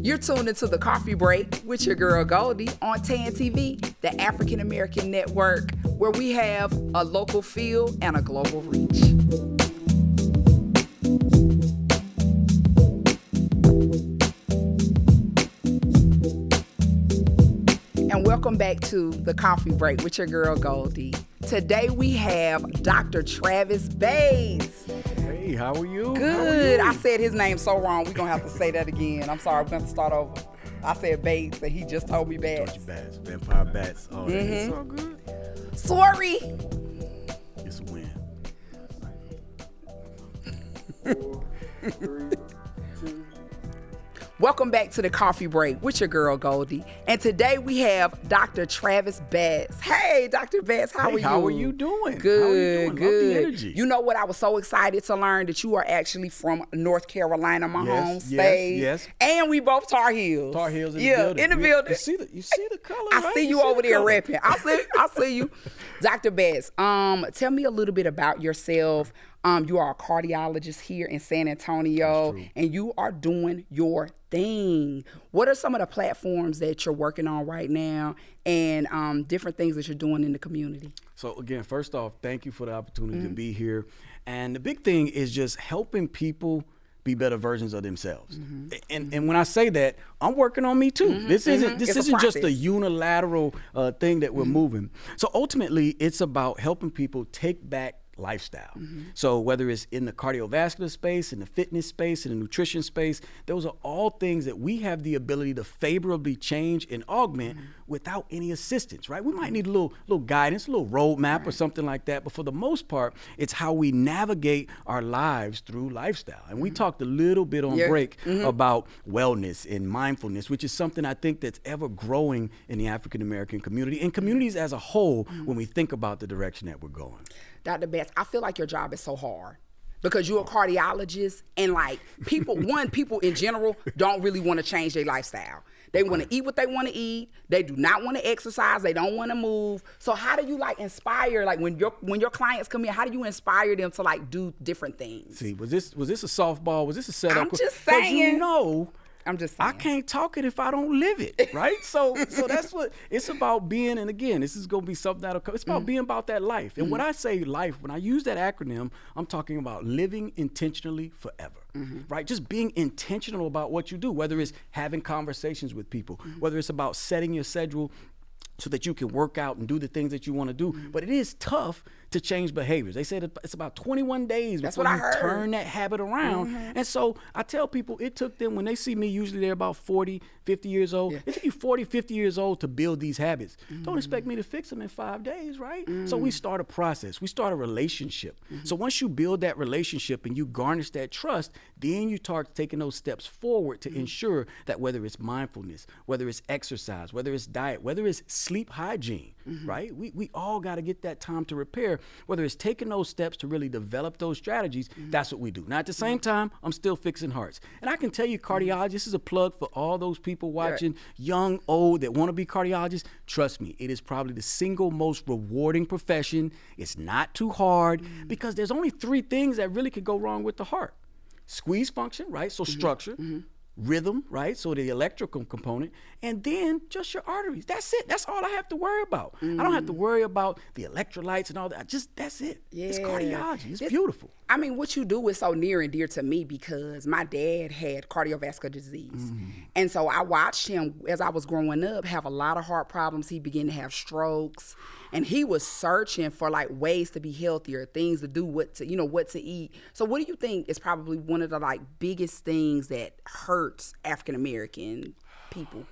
You're tuned into the Coffee Break with your girl Goldie on TAN TV, the African American network, where we have a local feel and a global reach. And welcome back to the Coffee Break with your girl Goldie. Today we have Dr. Travis Bates. Hey, how are you? Good. I said his name so wrong. We're going to have to say that again. I'm sorry. We're going to start over. I said Bates, and he just told me Bats. Told you Bats. Vampire Bats. Oh, It's all good. Sorry. It's a win. 4, 3, 2. Welcome back to the Coffee Break with your girl Goldie. And today we have Dr. Travis Bates. Hey, Dr. Bates, how are you? How are you doing? Good, how are you doing? good. Love the energy. You know what? I was so excited to learn that you are actually from North Carolina, my home state. Yes. And we both Tar Heels. Tar Heels in the building. In the building. You see the color, I right? see you over there rapping. I see you. Dr. Bates, tell me a little bit about yourself. You are a cardiologist here in San Antonio, and you are doing your thing. What are some of the platforms that you're working on right now and different things that you're doing in the community? So again, first off, thank you for the opportunity to be here. And the big thing is just helping people be better versions of themselves. And when I say that, I'm working on me too. This isn't just a unilateral thing that we're moving. So ultimately, it's about helping people take back lifestyle. So whether it's in the cardiovascular space, in the fitness space, in the nutrition space, those are all things that we have the ability to favorably change and augment without any assistance, right? We might need a little guidance, a little roadmap or something like that, but for the most part, it's how we navigate our lives through lifestyle. And we talked a little bit on break about wellness and mindfulness, which is something I think that's ever growing in the African American community and communities as a whole when we think about the direction that we're going. Dr. Bates, I feel like your job is so hard because you're a cardiologist and like people in general don't really want to change their lifestyle. They want to eat what they want to eat. They do not want to exercise. They don't want to move. So how do you like inspire, like when your clients come in, how do you inspire them to like do different things? See, was this a softball? Was this a setup? I'm just saying. You know, I'm just saying. I can't talk it if I don't live it, right? So that's what it's about being. And again, this is going to be something that'll come. It's about being about that life. And when I say life, when I use that acronym, I'm talking about living intentionally forever, right? Just being intentional about what you do, whether it's having conversations with people, whether it's about setting your schedule so that you can work out and do the things that you want to do. But it is tough to change behaviors. They say that it's about 21 days before you turn that habit around. And so I tell people it took them, when they see me, usually they're about 40, 50 years old. It took you 40, 50 years old to build these habits. Don't expect me to fix them in 5 days, right? So we start a process. We start a relationship. So once you build that relationship and you garnish that trust, then you start taking those steps forward to ensure that whether it's mindfulness, whether it's exercise, whether it's diet, whether it's sleep hygiene, right? We all got to get that time to repair. Whether it's taking those steps to really develop those strategies, that's what we do. Now, at the same time, I'm still fixing hearts. And I can tell you, cardiologists, this is a plug for all those people watching, young, old, that want to be cardiologists. Trust me, it is probably the single most rewarding profession. It's not too hard because there's only 3 things that really could go wrong with the heart. Squeeze function, right? So structure. Rhythm, right? So the electrical component, and then just your arteries. That's it. That's all I have to worry about. I don't have to worry about the electrolytes and all that. That's it. It's cardiology. It's beautiful. I mean, what you do is so near and dear to me because my dad had cardiovascular disease. And so I watched him as I was growing up have a lot of heart problems. He began to have strokes. And he was searching for like ways to be healthier, things to do, what to eat. So what do you think is probably one of the like biggest things that hurts African American people?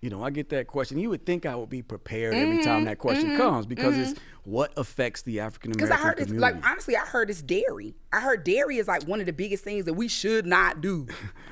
You know, I get that question. You would think I would be prepared every time that question comes because it's what affects the African American community. Because I heard it's, like, honestly, I heard it's dairy. I heard dairy is like one of the biggest things that we should not do.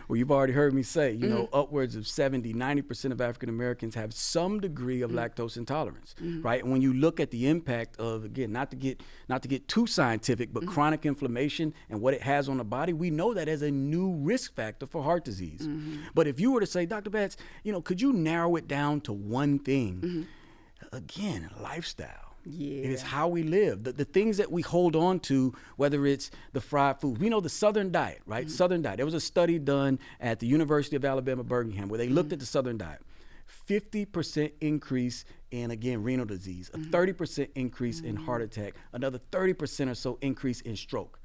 Well, you've already heard me say, you know, upwards of 70, 90% of African Americans have some degree of lactose intolerance, right? And when you look at the impact of, again, not to get too scientific, but chronic inflammation and what it has on the body, we know that as a new risk factor for heart disease. But if you were to say, Dr. Bates, you know, could you narrow it down to one thing? Again, lifestyle. Yeah. It is how we live. The things that we hold on to, whether it's the fried food. We know the Southern diet, right? Southern diet. There was a study done at the University of Alabama, Birmingham, where they looked at the Southern diet. 50% increase in, again, renal disease, a 30% increase in heart attack, another 30% or so increase in stroke,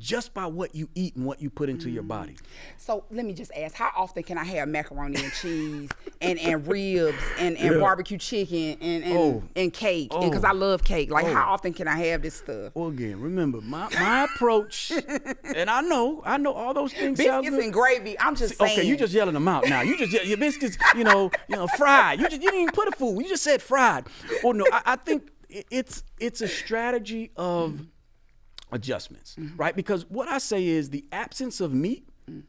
just by what you eat and what you put into your body. So let me just ask, how often can I have macaroni and cheese and ribs and barbecue chicken and cake? Because I love cake. Like, how often can I have this stuff? Well, again, remember, my approach, and I know all those things sound Biscuits good. and gravy, I'm just saying. Okay, you just yelling them out now. You just your biscuits, fried. You didn't even put a food. You just said fried. Well, no, I think it's a strategy of adjustments, right? Because what I say is the absence of meat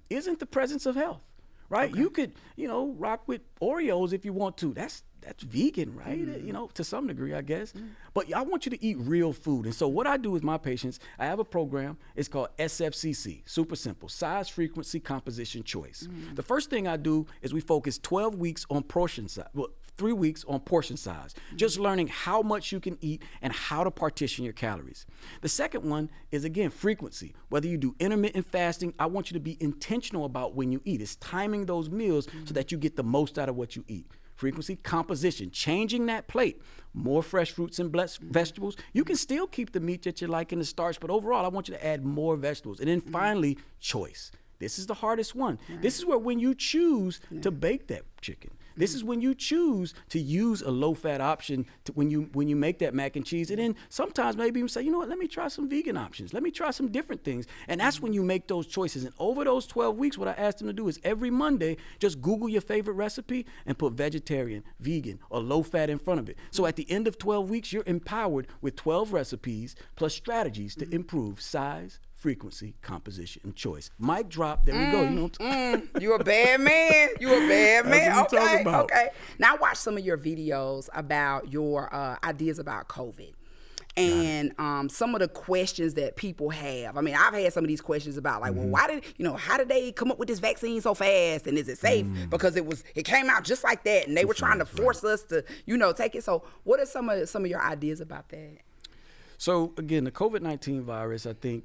isn't the presence of health, right? You could, rock with Oreos if you want to. That's vegan, right? To some degree, I guess. But I want you to eat real food. And so what I do with my patients, I have a program. It's called SFCC, super simple, size, frequency, composition, choice. The first thing I do is we focus 12 weeks on portion size. Well, 3 weeks on portion size, just learning how much you can eat and how to partition your calories. The second one is, again, frequency. Whether you do intermittent fasting, I want you to be intentional about when you eat. It's timing those meals so that you get the most out of what you eat. Frequency, composition, changing that plate. More fresh fruits and vegetables. You can still keep the meat that you like in the starch, but overall, I want you to add more vegetables. And then finally, choice. This is the hardest one. Right. This is where when you choose to bake that chicken. This is when you choose to use a low-fat option when you make that mac and cheese. And then sometimes maybe even say, you know what, let me try some vegan options. Let me try some different things. And that's when you make those choices. And over those 12 weeks, what I ask them to do is every Monday, just Google your favorite recipe and put vegetarian, vegan, or low-fat in front of it. So at the end of 12 weeks, you're empowered with 12 recipes plus strategies to improve size, frequency, composition, and choice. Mic drop. There we go. You a bad man. You a bad man. That's what we talking about. Okay. Now I watched some of your videos about your ideas about COVID. And some of the questions that people have. I mean, I've had some of these questions about like, well, how did they come up with this vaccine so fast? And is it safe? Because it came out just like that, and they were trying to force us to, take it. So what are some of your ideas about that? So again, the COVID-19 virus, I think,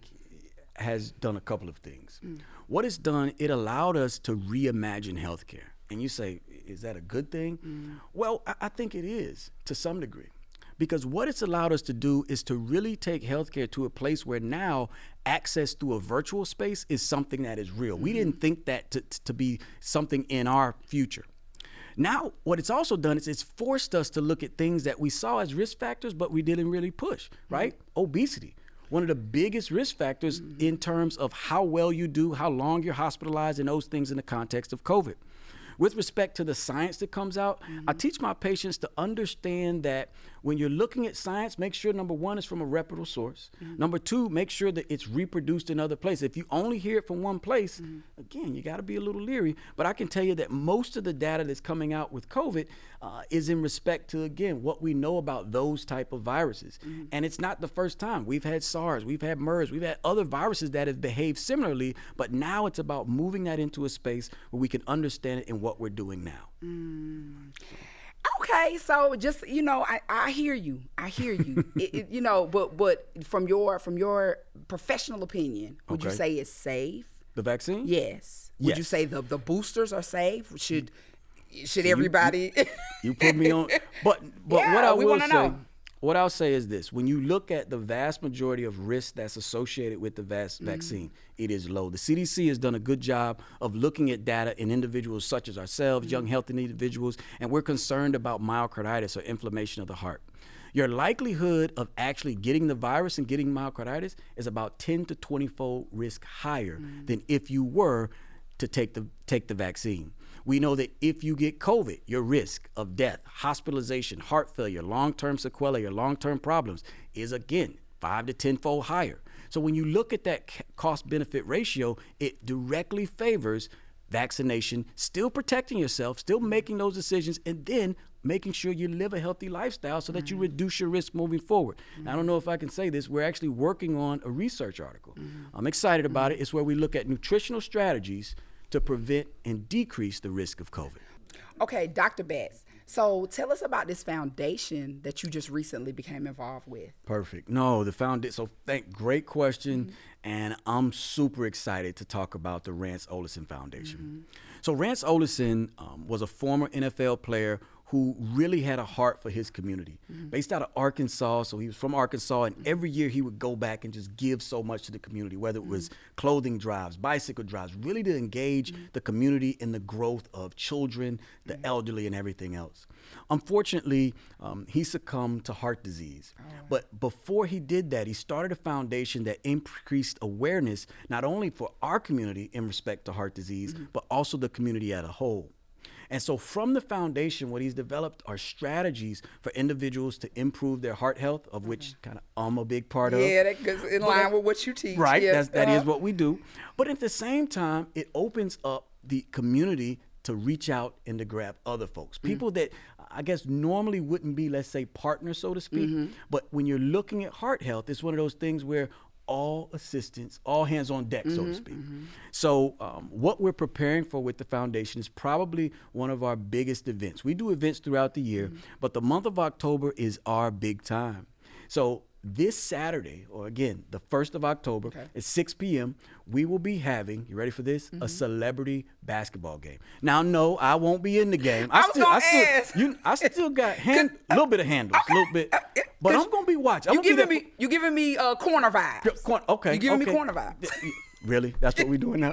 has done a couple of things. What it's done, it allowed us to reimagine healthcare. And you say, is that a good thing? Well, I think it is to some degree. Because what it's allowed us to do is to really take healthcare to a place where now access through a virtual space is something that is real. We didn't think that to be something in our future. Now, what it's also done is it's forced us to look at things that we saw as risk factors, but we didn't really push, right? Obesity. One of the biggest risk factors in terms of how well you do, how long you're hospitalized, and those things in the context of COVID. With respect to the science that comes out, I teach my patients to understand that when you're looking at science, make sure, number one, it's from a reputable source. Number two, make sure that it's reproduced in other places. If you only hear it from one place, again, you got to be a little leery. But I can tell you that most of the data that's coming out with COVID is in respect to, again, what we know about those type of viruses. And it's not the first time. We've had SARS, we've had MERS, we've had other viruses that have behaved similarly, but now it's about moving that into a space where we can understand it in what we're doing now. Okay, so just I hear you. I hear you. But from your professional opinion, would you say it's safe? The vaccine? Yes. Would you say the boosters are safe? Should everybody? You put me on. But yeah, what I we will wanna say. know. What I'll say is this: when you look at the vast majority of risk that's associated with the vaccine, it is low. The CDC has done a good job of looking at data in individuals such as ourselves, young, healthy individuals, and we're concerned about myocarditis or inflammation of the heart. Your likelihood of actually getting the virus and getting myocarditis is about 10 to 20-fold risk higher than if you were to take the vaccine. We know that if you get COVID, your risk of death, hospitalization, heart failure, long-term sequelae, or long-term problems is, again, 5 to 10-fold higher. So when you look at that cost-benefit ratio, it directly favors vaccination, still protecting yourself, still making those decisions, and then making sure you live a healthy lifestyle so that you reduce your risk moving forward. Now, I don't know if I can say this. We're actually working on a research article. I'm excited about it. It's where we look at nutritional strategies to prevent and decrease the risk of COVID. Okay, Dr. Betts, So tell us about this foundation that you just recently became involved with. Perfect. No, the foundation. So great question. And I'm super excited to talk about the Rance Olison Foundation. So Rance Olison was a former NFL player who really had a heart for his community. Based out of Arkansas, so he was from Arkansas, and every year he would go back and just give so much to the community, whether it was clothing drives, bicycle drives, really to engage the community in the growth of children, the elderly, and everything else. Unfortunately, he succumbed to heart disease. But before he did that, he started a foundation that increased awareness, not only for our community in respect to heart disease, but also the community as a whole. And so from the foundation, what he's developed are strategies for individuals to improve their heart health, of which kind of I'm a big part of. Yeah, that goes in line with what you teach. Right, Yeah. that is what we do. But at the same time, it opens up the community to reach out and to grab other folks. People that I guess normally wouldn't be, let's say, partners, so to speak. But when you're looking at heart health, it's one of those things where all assistance, all hands on deck, so to speak. So what we're preparing for with the foundation is probably one of our biggest events. We do events throughout the year, but the month of October is our big time. So this Saturday, or again, the 1st of October, at 6 p.m., we will be having, you ready for this? A celebrity basketball game. Now, no, I won't be in the game. I still got a little bit of handles, a little bit, but I'm going to be watching. You giving me corner vibes. Okay. You giving me corner vibes. Really? That's what we're doing now?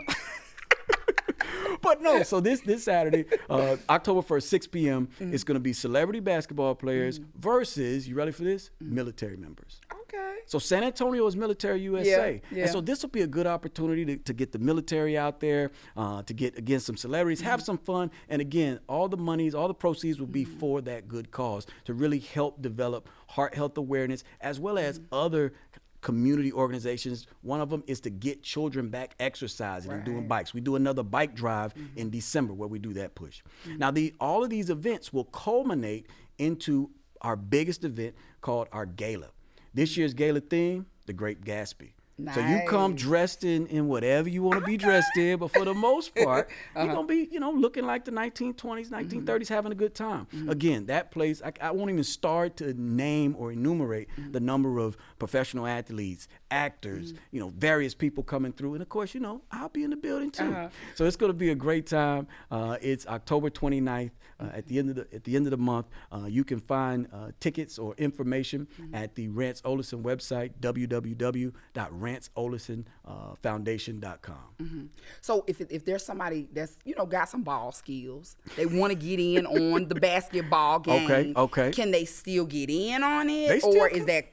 But no, so this Saturday, October 1st, 6 p.m., it's going to be celebrity basketball players versus, you ready for this? Military members. Okay. So San Antonio is Military USA. Yeah. And so this will be a good opportunity to get the military out there, to get, again, some celebrities, have some fun. And again, all the proceeds will be for that good cause to really help develop heart health awareness as well as other community organizations. One of them is to get children back exercising and doing bikes. We do another bike drive in December where we do that push. Now, all of these events will culminate into our biggest event called our gala. This year's gala theme, The Great Gatsby. Nice. So you come dressed in whatever you want to be dressed in, but for the most part, you're going to be, looking like the 1920s, 1930s, having a good time. Again, that place, I won't even start to name or enumerate the number of professional athletes, actors, various people coming through. And of course, I'll be in the building too. So it's going to be a great time. It's October 29th. At the end of the month, you can find tickets or information at the Rance Olison website, www.ranceolisonfoundation.com. So if there's somebody that's got some ball skills, they want to get in on the basketball game. Okay. Can they still get in on it, or is that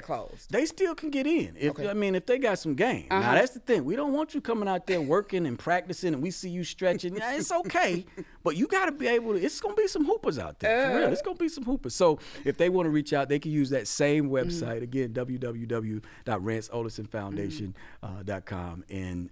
closed? They still can get in if they got some game. Now that's the thing. We don't want you coming out there working and practicing, and we see you stretching. Yeah, it's okay, but you got to be able to. It's gonna be some hoopers out there. For real, it's gonna be some hoopers. So if they want to reach out, they can use that same website again, www.ranceolisonfoundation.com, and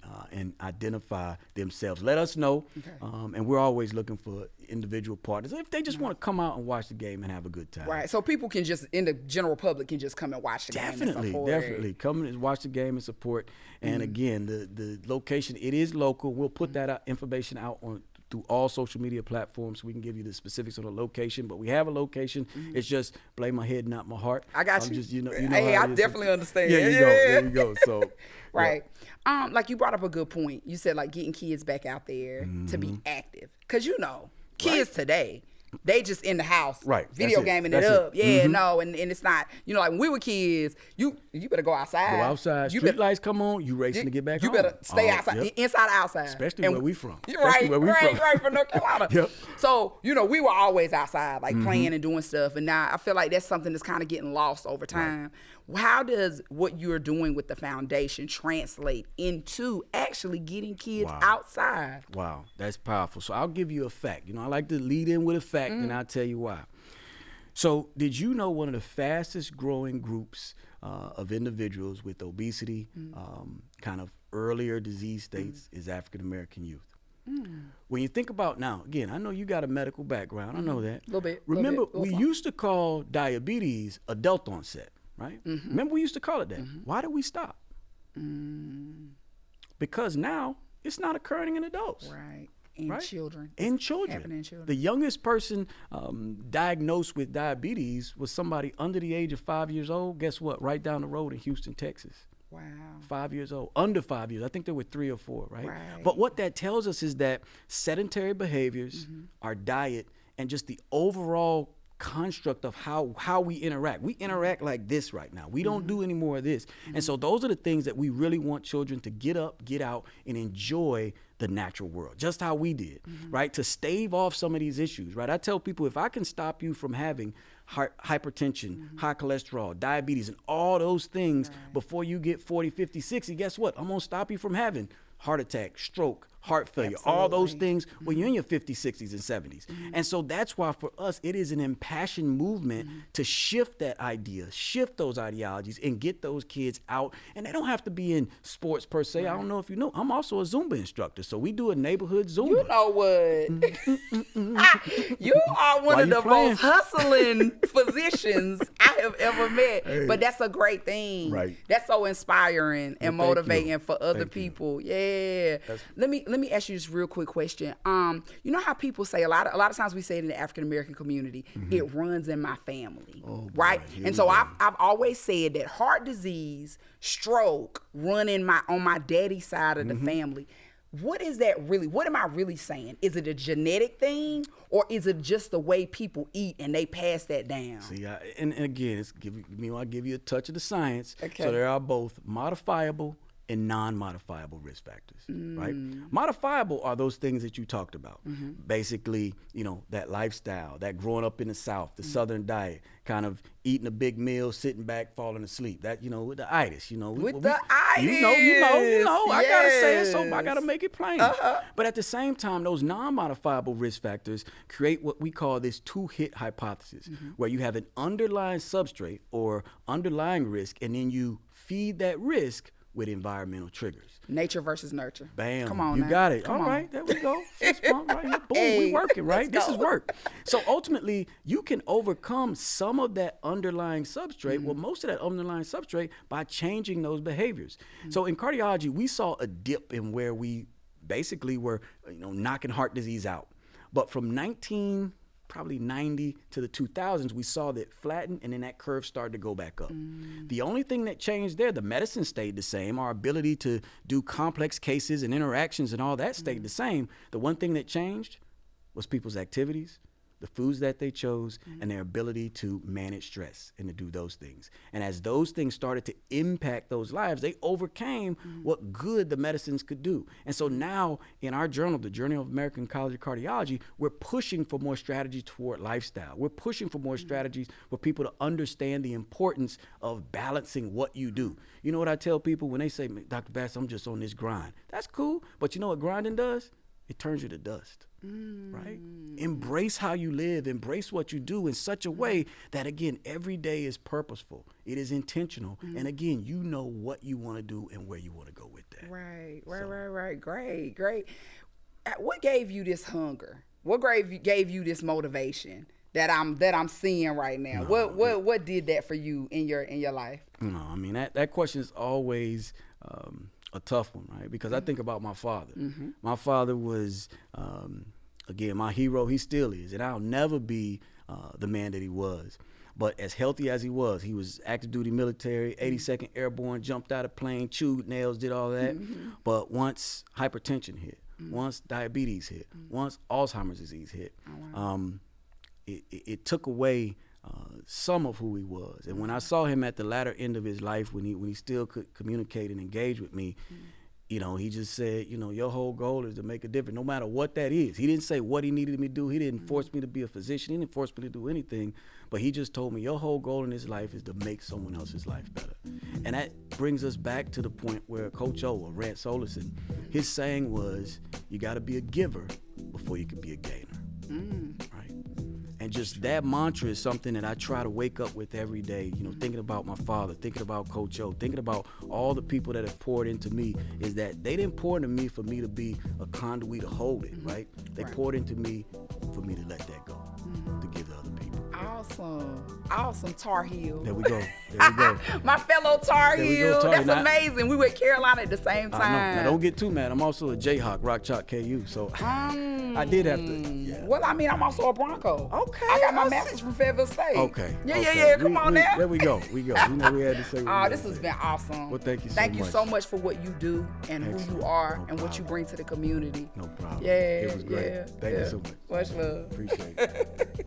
identify themselves. Let us know, and we're always looking for individual partners if they just want to come out and watch the game and have a good time. Right. So people can just, in the general public, can just come and watch the game and support. Definitely. Come and watch the game and support. And again, the location, it is local. We'll put that information out through all social media platforms so we can give you the specifics on the location. But we have a location. It's just play my head, not my heart. I got you. Just, hey, I definitely understand. There you go. So right. Like you brought up a good point. You said like getting kids back out there to be active. Because kids today, they just in the house, video gaming it up. And it's not, like when we were kids, you better go outside. Go outside. Street lights come on, you racing to get back home. You better stay outside, inside, outside. Especially where we from. Right, from North Carolina. So, we were always outside, like playing and doing stuff. And now I feel like that's something that's kind of getting lost over time. How does what you're doing with the foundation translate into actually getting kids outside? Wow, that's powerful. So I'll give you a fact. I like to lead in with a fact, and I'll tell you why. So did you know one of the fastest growing groups of individuals with obesity, kind of earlier disease states, is African American youth? When you think about now, again, I know you got a medical background. I know that. A little bit. Remember, we used to call diabetes adult onset. Right? Remember, we used to call it that. Why did we stop? Because now it's not occurring in adults. Right. in right? children. In It's children. happening in children. The youngest person diagnosed with diabetes was somebody under the age of 5 years old. Guess what? Right down the road in Houston, Texas. Wow. 5 years old, under 5 years. I think there were 3 or 4, right? Right. But what that tells us is that sedentary behaviors, our diet, and just the overall construct of how we interact. We interact like this right now. We don't do any more of this. And so those are the things that we really want children to get up, get out, and enjoy the natural world, just how we did, right? To stave off some of these issues, right? I tell people, if I can stop you from having hypertension, high cholesterol, diabetes, and all those things before you get 40, 50, 60, guess what? I'm going to stop you from having heart attack, stroke, heart failure, all those things when you're in your 50s, 60s, and 70s. And so that's why for us, it is an impassioned movement to shift that idea, shift those ideologies, and get those kids out. And they don't have to be in sports per se. I don't know if you know, I'm also a Zumba instructor. So we do a neighborhood Zumba. You know what? You are one Why of you the playing? most hustling physicians I have ever met. But that's a great thing. Right. That's so inspiring and Well, thank motivating you. for other Thank you. people. Yeah. Let me ask you this real quick question. You know how people say a lot of times we say it in the African American community, it runs in my family. Right? Here And we so go. I've always said that heart disease, stroke, run on my daddy's side of the family. What is that really? What am I really saying? Is it a genetic thing, or is it just the way people eat and they pass that down? See, and again, I give you a touch of the science. Okay. So there are both modifiable and non-modifiable risk factors, right? Modifiable are those things that you talked about. Basically, that lifestyle, that growing up in the South, the Southern diet, kind of eating a big meal, sitting back, falling asleep. That, with the itis, With the itis. You know, I gotta say it, so I Yes. gotta make it plain. But at the same time, those non-modifiable risk factors create what we call this two-hit hypothesis, where you have an underlying substrate or underlying risk, and then you feed that risk with environmental triggers. Nature versus nurture. Bam. Come on You now. got it. Come All on. right, there we go. Fist bump right here. Boom, Hey, we working, right? let's This is go. work. So ultimately, you can overcome some of that underlying substrate, well, most of that underlying substrate, by changing those behaviors. So in cardiology, we saw a dip in where we basically were, knocking heart disease out. But from 1990 to the 2000s, we saw that flatten, and then that curve started to go back up. The only thing that changed there, the medicine stayed the same. Our ability to do complex cases and interactions and all that stayed the same. The one thing that changed was people's activities, the foods that they chose, and their ability to manage stress and to do those things. And as those things started to impact those lives, they overcame what good the medicines could do. And so now in our journal, the Journal of American College of Cardiology, we're pushing for more strategies toward lifestyle. We're pushing for more strategies for people to understand the importance of balancing what you do. You know what I tell people when they say, Dr. Bass, I'm just on this grind. That's cool, but you know what grinding does? It turns you to dust. Right? Embrace how you live, embrace what you do in such a way that, again, every day is purposeful. It is intentional. And again, you know what you want to do and where you want to go with that. Right. Great. What gave you this hunger? What gave you this motivation that I'm seeing right now? What did that for you in your life? No, I mean, that question is always a tough one, right? Because I think about my father. My father was, again, my hero. He still is. And I'll never be the man that he was. But as healthy as he was active duty military, 82nd Airborne, jumped out of plane, chewed nails, did all that. But once hypertension hit, once diabetes hit, once Alzheimer's disease hit, it took away some of who he was. And when I saw him at the latter end of his life, when he still could communicate and engage with me, he just said, your whole goal is to make a difference, no matter what that is. He didn't say what he needed me to do. He didn't force me to be a physician. He didn't force me to do anything. But he just told me, your whole goal in this life is to make someone else's life better. And that brings us back to the point where Coach O, or Rance Olison, his saying was, you got to be a giver before you can be a gainer. Right? And just that mantra is something that I try to wake up with every day, thinking about my father, thinking about Coach O, thinking about all the people that have poured into me, is that they didn't pour into me for me to be a conduit to hold it, right? They poured into me for me to let that go, to give to other people. Awesome, Tar Heel. There we go. There we go. My fellow Tar There we go, Heel. Tar That's Heel. Now- amazing. We were at Carolina at the same I time. know. Now don't get too mad. I'm also a Jayhawk, Rock Chalk KU. So I did have to. Yeah. Well, I mean, I'm also a Bronco. Okay, I got my I master's see. from Fayetteville State. Okay. Yeah, okay. yeah. Come on we, now. There we go. We know we had to say. Oh, this has been awesome. Well, thank you so Thank you much. so much for what you do and who Excellent. you are No and what you problem. bring to the community. No problem. Yeah, It was great. yeah, Thank you yeah. so much. Much love. Appreciate it.